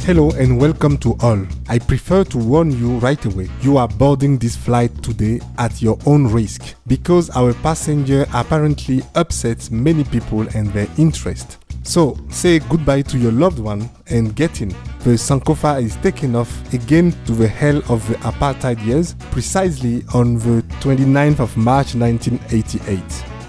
Hello and welcome to all. I prefer to warn you right away. You are boarding this flight today at your own risk because our passenger apparently upsets many people and their interest. So say goodbye to your loved one and get in. The Sankofa is taking off again to the hell of the apartheid years, precisely on the 29th of March 1988.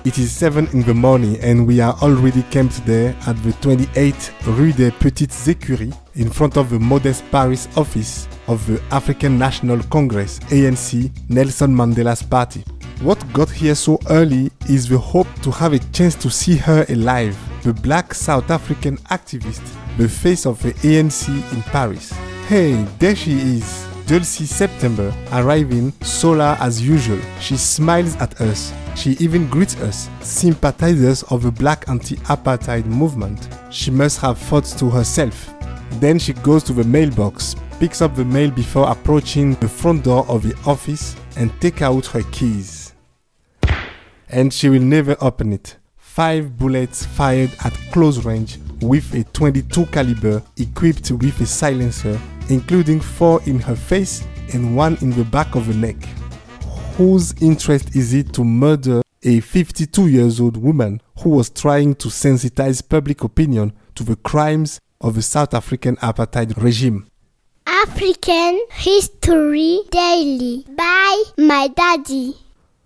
It is 7 in the morning and we are already camped there at the 28 Rue des Petites Écuries in front of the modest Paris office of the African National Congress, ANC, Nelson Mandela's party. What got here so early is the hope to have a chance to see her alive, the black South African activist, the face of the ANC in Paris. Hey, there she is, Dulcie September, arriving solar as usual. She smiles at us. She even greets us, sympathizers of the black anti-apartheid movement. She must have thoughts to herself. Then she goes to the mailbox, picks up the mail before approaching the front door of the office and take out her keys. And she will never open it. 5 bullets fired at close range with a .22 caliber equipped with a silencer, including 4 in her face and 1 in the back of the neck. Whose interest is it to murder a 52-year-old woman who was trying to sensitize public opinion to the crimes of the South African apartheid regime? African History Daily by my daddy.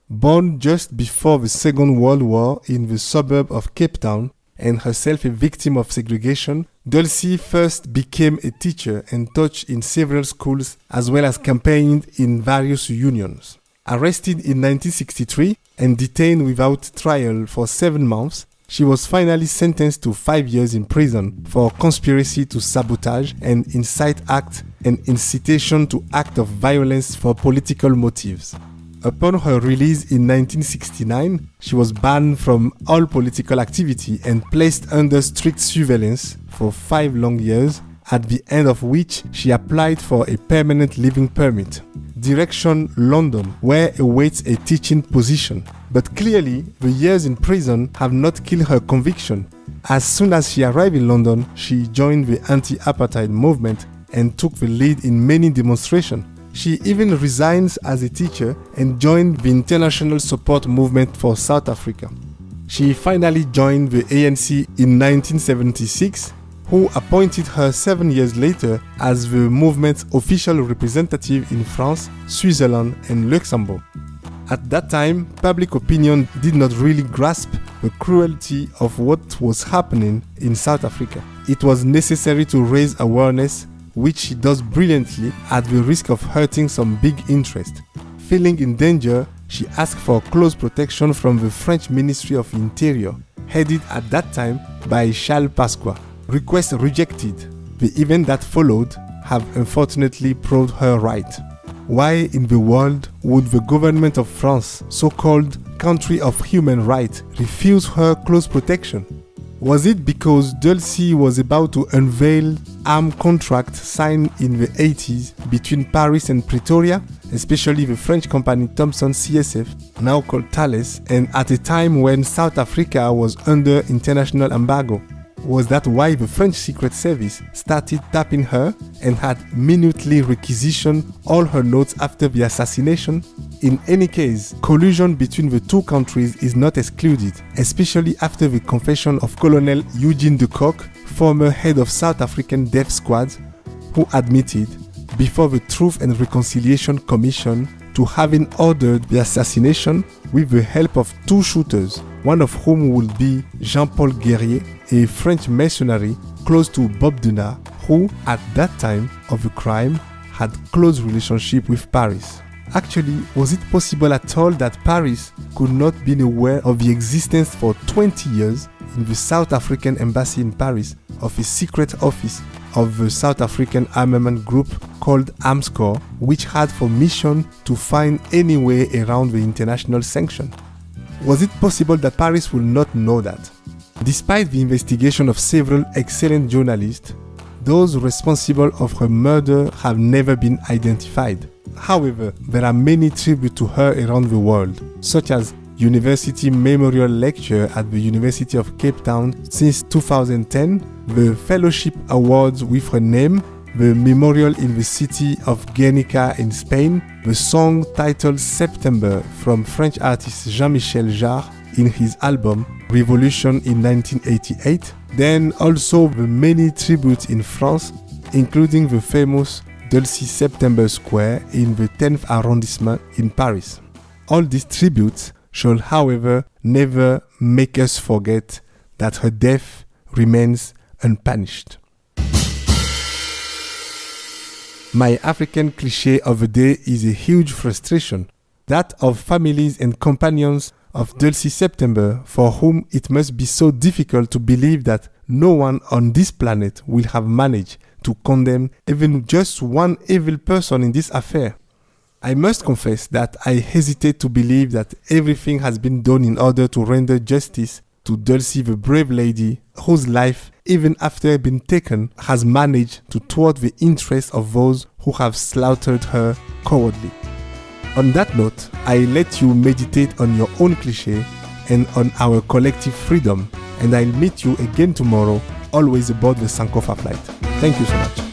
Born just before the Second World War in the suburb of Cape Town and herself a victim of segregation, Dulcie first became a teacher and taught in several schools as well as campaigned in various unions. Arrested in 1963 and detained without trial for 7 months, she was finally sentenced to 5 years in prison for conspiracy to sabotage and incite act and incitation to act of violence for political motives. Upon her release in 1969, she was banned from all political activity and placed under strict surveillance for 5 long years, at the end of which she applied for a permanent living permit. Direction London, where awaits a teaching position. But clearly, the years in prison have not killed her conviction. As soon as she arrived in London, she joined the anti-apartheid movement and took the lead in many demonstrations. She even resigns as a teacher and joined the International Support Movement for South Africa. She finally joined the ANC in 1976, who appointed her 7 years later as the movement's official representative in France, Switzerland and Luxembourg. At that time, public opinion did not really grasp the cruelty of what was happening in South Africa. It was necessary to raise awareness, which she does brilliantly at the risk of hurting some big interest. Feeling in danger, she asked for close protection from the French Ministry of Interior, headed at that time by Charles Pasqua. Request rejected. The event that followed have unfortunately proved her right. Why in the world would the government of France, so-called country of human rights, refuse her close protection? Was it because Dulcie was about to unveil armed contract signed in the 80s between Paris and Pretoria, especially the French company Thomson CSF, now called Thales, and at a time when South Africa was under international embargo? Was that why the French Secret Service started tapping her and had minutely requisitioned all her notes after the assassination? In any case, collusion between the two countries is not excluded, especially after the confession of Colonel Eugene de Kock, former head of South African Death Squad, who admitted, before the Truth and Reconciliation Commission, to having ordered the assassination with the help of 2 shooters, one of whom would be Jean-Paul Guerrier, a French mercenary close to Bob Denard, who, at that time of the crime, had close relationship with Paris. Actually, was it possible at all that Paris could not be aware of the existence for 20 years in the South African embassy in Paris of a secret office of the South African armament group called Armscor, which had for mission to find any way around the international sanction? Was it possible that Paris would not know that? Despite the investigation of several excellent journalists, those responsible of her murder have never been identified. However, there are many tributes to her around the world, such as University Memorial Lecture at the University of Cape Town since 2010, the Fellowship Awards with her name, the memorial in the city of Guernica in Spain, the song titled September from French artist Jean-Michel Jarre in his album Revolution in 1988, then also the many tributes in France, including the famous Dulcie September Square in the 10th arrondissement in Paris. All these tributes shall, however, never make us forget that her death remains unpunished. My African cliché of the day is a huge frustration, that of families and companions of Dulcie September, for whom it must be so difficult to believe that no one on this planet will have managed to condemn even just one evil person in this affair. I must confess that I hesitate to believe that everything has been done in order to render justice to Dulcie, the brave lady whose life, even after being taken, has managed to thwart the interests of those who have slaughtered her cowardly. On that note, I let you meditate on your own cliché and on our collective freedom, and I'll meet you again tomorrow, always aboard the Sankofa flight. Thank you so much.